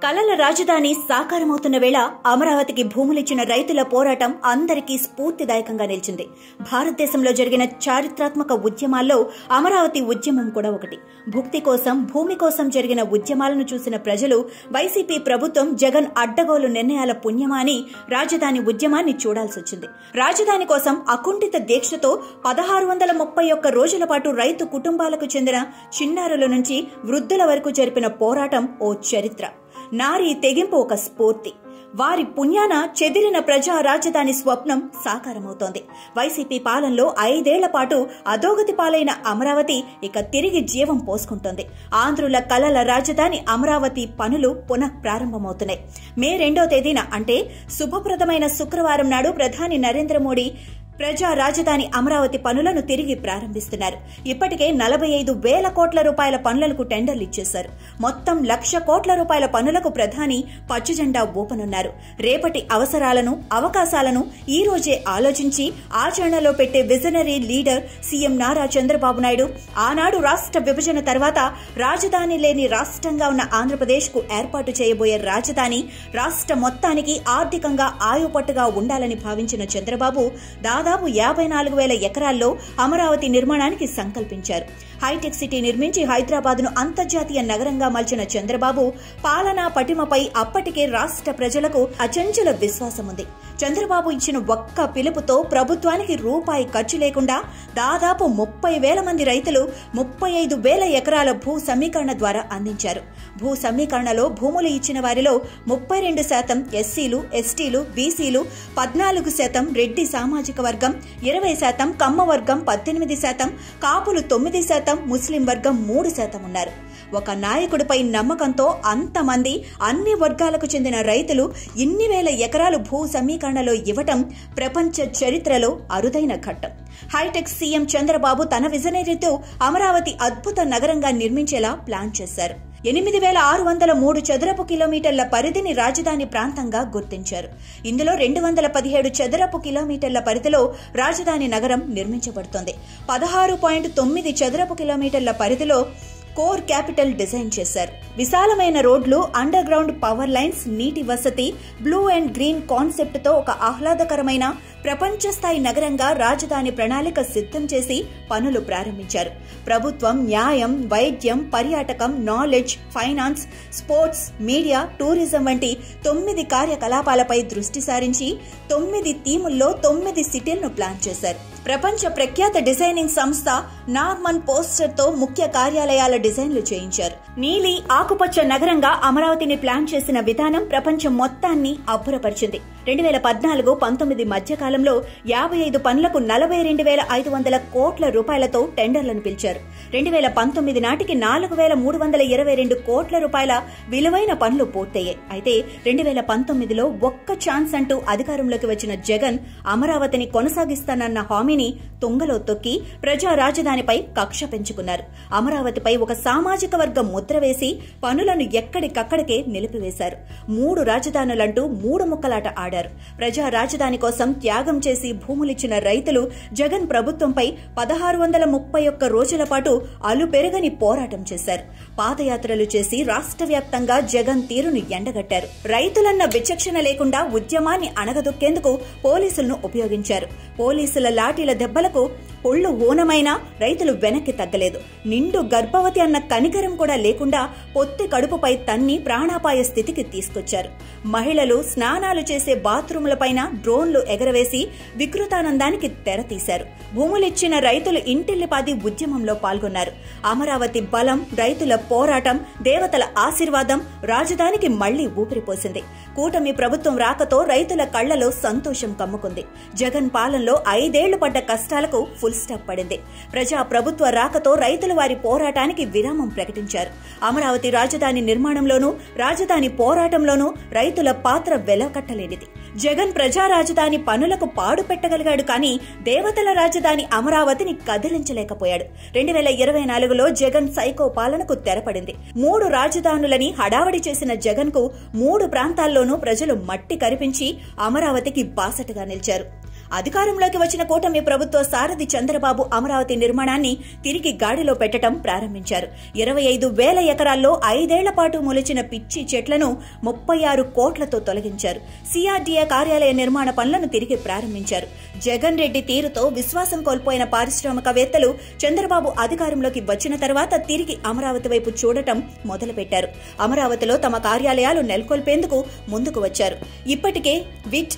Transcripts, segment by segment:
కలల రాజధాని సాకారమవుతున్న వేళ అమరావతికి భూములిచ్చిన రైతుల పోరాటం అందరికీ స్ఫూర్తిదాయకంగా నిలిచింది. భారతదేశంలో జరిగిన చారిత్రాత్మక ఉద్యమాల్లో అమరావతి ఉద్యమం కూడా ఒకటి. భుక్తి కోసం, భూమి కోసం జరిగిన ఉద్యమాలను చూసిన ప్రజలు వైసీపీ ప్రభుత్వం జగన్ అడ్డగోలు నిర్ణయాల పుణ్యమా అని రాజధాని ఉద్యమాన్ని చూడాల్సొచ్చింది. రాజధాని కోసం అకుంఠిత దీక్షతో 1631 రోజుల పాటు రైతు కుటుంబాలకు చెందిన చిన్నారుల నుంచి వృద్ధుల వరకు జరిపిన పోరాటం ఓ చరిత్ర. నారీ తెగింపు ఒక స్ఫూర్తి. వారి పుణ్యాన చెదిరిన ప్రజా రాజధాని స్వప్నం సాకారమవుతోంది. వైసీపీ పాలనలో 5 ఏళ్ల పాటు అధోగతి పాలైన అమరావతి ఇక తిరిగి జీవం పోసుకుంటోంది. ఆంధ్రుల కలల రాజధాని అమరావతి పనులు పునః ప్రారంభమవుతున్నాయి. మే 2వ తేదీన అంటే శుభప్రదమైన శుక్రవారం నాడు ప్రధాని నరేంద్ర మోడీ ప్రజా రాజధాని అమరావతి పనులను తిరిగి ప్రారంభిస్తున్నారు. ఇప్పటికే 45,000 కోట్ల రూపాయల పనులకు టెండర్లు ఇచ్చేశారు. మొత్తం 1,00,000 కోట్ల రూపాయల పనులకు ప్రధాని పచ్చజెండా ఊపనున్నారు. రేపటి అవసరాలను, అవకాశాలను ఈ రోజే ఆలోచించి ఆచరణలో పెట్టే visionary leader CM Nara Chandrababu Naidu ఆనాడు రాష్ట్ర విభజన తర్వాత రాజధాని లేని రాష్ట్రంగా ఉన్న ఆంధ్రప్రదేశ్ కు ఏర్పాటు చేయబోయే రాజధాని రాష్ట్ర మొత్తానికి ఆర్థికంగా ఆయుపట్టుగా ఉండాలని భావించిన చంద్రబాబు దాదాపు 54,000 ఎకరాల్లో అమరావతి నిర్మాణానికి సంకల్పించారు. హైటెక్ సిటీ నిర్మించి హైదరాబాద్ ను అంతర్జాతీయ నగరంగా మలిచిన చంద్రబాబు పాలనా పటిమపై అప్పటికే రాష్ట్ర ప్రజలకు అచంచల విశ్వాసం ఉంది. చంద్రబాబు ఇచ్చిన ఒక్క పిలుపుతో ప్రభుత్వానికి రూపాయి ఖర్చు లేకుండా దాదాపు 30,000 మంది రైతులు 35,000 ఎకరాల భూ సమీకరణ ద్వారా అందించారు. భూ సమీకరణలో భూములు ఇచ్చిన వారిలో 32% ఎస్సీలు, ఎస్టీలు, బీసీలు, 14% రెడ్డి సామాజిక వర్గం, 20% కమ్మ వర్గం, 18%, కాపులు 9%, ముస్లిం వర్గం 3% ఉన్నారు. ఒక నాయకుడిపై నమ్మకంతో అంతమంది అన్ని వర్గాలకు చెందిన రైతులు ఇన్ని వేల ఎకరాలు భూ సమీకరణలో ఇవ్వటం ప్రపంచ చరిత్రలో అరుదైన ఘట్టం. హైటెక్ సీఎం చంద్రబాబు తన విజనరీతో అమరావతి అద్భుత నగరంగా నిర్మించేలా ప్లాన్ చేశారు. 8,603 చదరపు కిలోమీటర్ల పరిధిని రాజధాని ప్రాంతంగా గుర్తించారు. ఇందులో 217 చదరపు కిలోమీటర్ల పరిధిలో రాజధాని నగరం నిర్మించబడుతోంది. 16.9 చదరపు కిలోమీటర్ల పరిధిలో కోర్ క్యాపిటల్ డిజైన్ చేశారు. విశాలమైన రోడ్లు, అండర్ గ్రౌండ్ పవర్ లైన్స్, నీటి వసతి, బ్లూ అండ్ గ్రీన్ కాన్సెప్ట్ తో ఒక ఆహ్లాదకరమైన ప్రపంచ స్థాయి నగరంగా రాజధాని ప్రణాళిక సిద్ధం చేసి పనులు ప్రారంభించారు. ప్రభుత్వం న్యాయం, వైద్యం, పర్యాటకం, knowledge, finance, sports, media, tourism వంటి 9 కార్యకలాపాలపై దృష్టి సారించి 9 థీముల్లో 9 సిటీలను ప్లాన్ చేశారు. ప్రపంచ ప్రఖ్యాత డిజైనింగ్ సంస్థ నార్మన్ పోస్టర్ తో ముఖ్య కార్యాలయాల డిజైన్లు చేయించారు. నీలి ఆకుపచ్చ నగరంగా అమరావతిని ప్లాన్ చేసిన విధానం ప్రపంచం మొత్తాన్ని అబ్బురపరిచింది. 2014-19 మధ్య కాలంలో 55 పనులకు 42,500 కోట్ల రూపాయలతో టెండర్లను పిలిచారు. 2019 నాటికి 4,322 కోట్ల రూపాయల విలువైన పనులు పూర్తయ్యాయి. అయితే 2019లో ఒక్క ఛాన్స్ అంటూ అధికారంలోకి వచ్చిన జగన్ అమరావతిని కొనసాగిస్తానన్న హామీని తుంగలో తొక్కి ప్రజా రాజధానిపై కక్ష పెంచుకున్నారు. అమరావతిపై ఒక సామాజిక వర్గం ముద్ర వేసి పనులను ఎక్కడికక్కడికే నిలిపివేశారు. 3 రాజధానులంటూ 3 ముక్కలాట ఆడారు. ప్రజా రాజధాని కోసం త్యాగం చేసి భూములిచ్చిన రైతులు జగన్ ప్రభుత్వంపై 1631 రోజుల పాటు అలుపెరగని పోరాటం చేశారు. పాదయాత్రలు చేసి రాష్ట్ర వ్యాప్తంగా జగన్ తీరును ఎండగట్టారు. రైతులన్న విచక్షణ లేకుండా ఉద్యమాన్ని అణగదొక్కేందుకు పోలీసులను ఉపయోగించారు. పోలీసుల లాఠీల దెబ్బలకు ఒళ్లు ఊనమైనా రైతులు వెనక్కి తగ్గలేదు. నిండు గర్భవతి అన్న కనికరం కూడా లేకుండా పొత్తి కడుపుపై తన్ని ప్రాణాపాయ స్థితికి తీసుకొచ్చారు. మహిళలు స్నానాలు చేసే బాత్రూములపైన డ్రోన్లు ఎగరవేసి వికృతానందానికి తెరతీశారు. భూములిచ్చిన రైతులు ఇంటిల్లిపాది ఉద్యమంలో పాల్గొన్నారు. అమరావతి బలం, రైతుల పోరాటం, దేవతల ఆశీర్వాదం రాజధానికి మళ్లీ ఊపిరిపోసింది. కూటమి ప్రభుత్వం రాకతో రైతుల కళ్లలో సంతోషం కమ్ముకుంది. జగన్ పాలనలో 5 ఏళ్లు పడ్డ కష్టాలకు ఫుల్ స్టాప్ పడింది. ప్రజా ప్రభుత్వ రాకతో రైతులు వారి పోరాటానికి విరామం ప్రకటించారు. అమరావతి రాజధాని నిర్మాణంలోనూ, రాజధాని పోరాటంలోనూ రైతుల పాత్ర వెలకట్టలేనిది. జగన్ ప్రజా రాజధాని పనులకు పాడు పెట్టగలిగాడు కానీ దేవతల రాజధాని అమరావతిని కదిలించలేకపోయాడు. 2024లో జగన్ సైకో పాలనకు తెరపడింది. 3 రాజధానులని హడావడి చేసిన జగన్ కు 3 ప్రాంతాల్లోనూ ప్రజలు మట్టి కరిపించి అమరావతికి బాసటగా నిలిచారు. అధికారంలోకి వచ్చిన కూటమి ప్రభుత్వ సారథి చంద్రబాబు అమరావతి నిర్మాణాన్ని తిరిగి గాడిలో పెట్టడం ప్రారంభించారు. 25,000 ఎకరాల్లో 5 ఏళ్ల పాటు మొలిచిన పిచ్చి చెట్లను 36 కోట్లతో తొలగించారు. సిఆర్డీఏ కార్యాలయ నిర్మాణ పనులను తిరిగి ప్రారంభించారు. జగన్ రెడ్డి తీరుతో విశ్వాసం కోల్పోయిన పారిశ్రామికవేత్తలు చంద్రబాబు అధికారంలోకి వచ్చిన తర్వాత తిరిగి అమరావతి వైపు చూడటం మొదలుపెట్టారు. అమరావతిలో తమ కార్యాలయాలు నెలకొల్పేందుకు ముందుకు వచ్చారు. ఇప్పటికే విట్,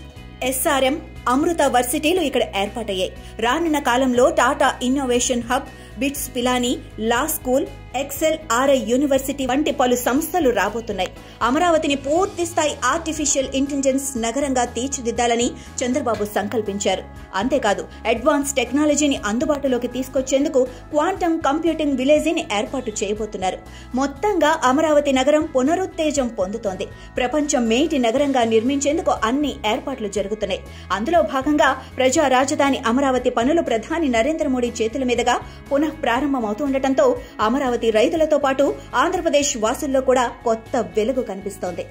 ఎస్ఆర్ఎం, అమృత వర్సిటీలు ఇక్కడ ఏర్పాటయ్యాయి. రానున్న కాలంలో Tata innovation hub, BITS Pilani law school, XLRI university వంటి పలు సంస్థలు రాబోతున్నాయి. అమరావతిని పూర్తి స్థాయి ఆర్టిఫిషియల్ ఇంటెలిజెన్స్ నగరంగా తీర్చిదిద్దాలని చంద్రబాబు సంకల్పించారు. అంతేకాదు అడ్వాన్స్ టెక్నాలజీని అందుబాటులోకి తీసుకొచ్చేందుకు క్వాంటమ్ కంప్యూటింగ్ విలేజీని ఏర్పాటు చేయబోతున్నారు. మొత్తంగా అమరావతి నగరం పునరుత్తేజం పొందుతోంది. ప్రపంచం మేటి నగరంగా నిర్మించేందుకు అన్ని ఏర్పాట్లు జరుగుతున్నాయి. అందులో భాగంగా ప్రజా రాజధాని అమరావతి పనులు ప్రధాని నరేంద్ర మోడీ చేతుల మీదుగా పునః ప్రారంభమవుతుండటంతో అమరావతి రైతులతో పాటు ఆంధ్రప్రదేశ్ వాసుల్లో కూడా కొత్త వెలుగు కనిపిస్తోంది.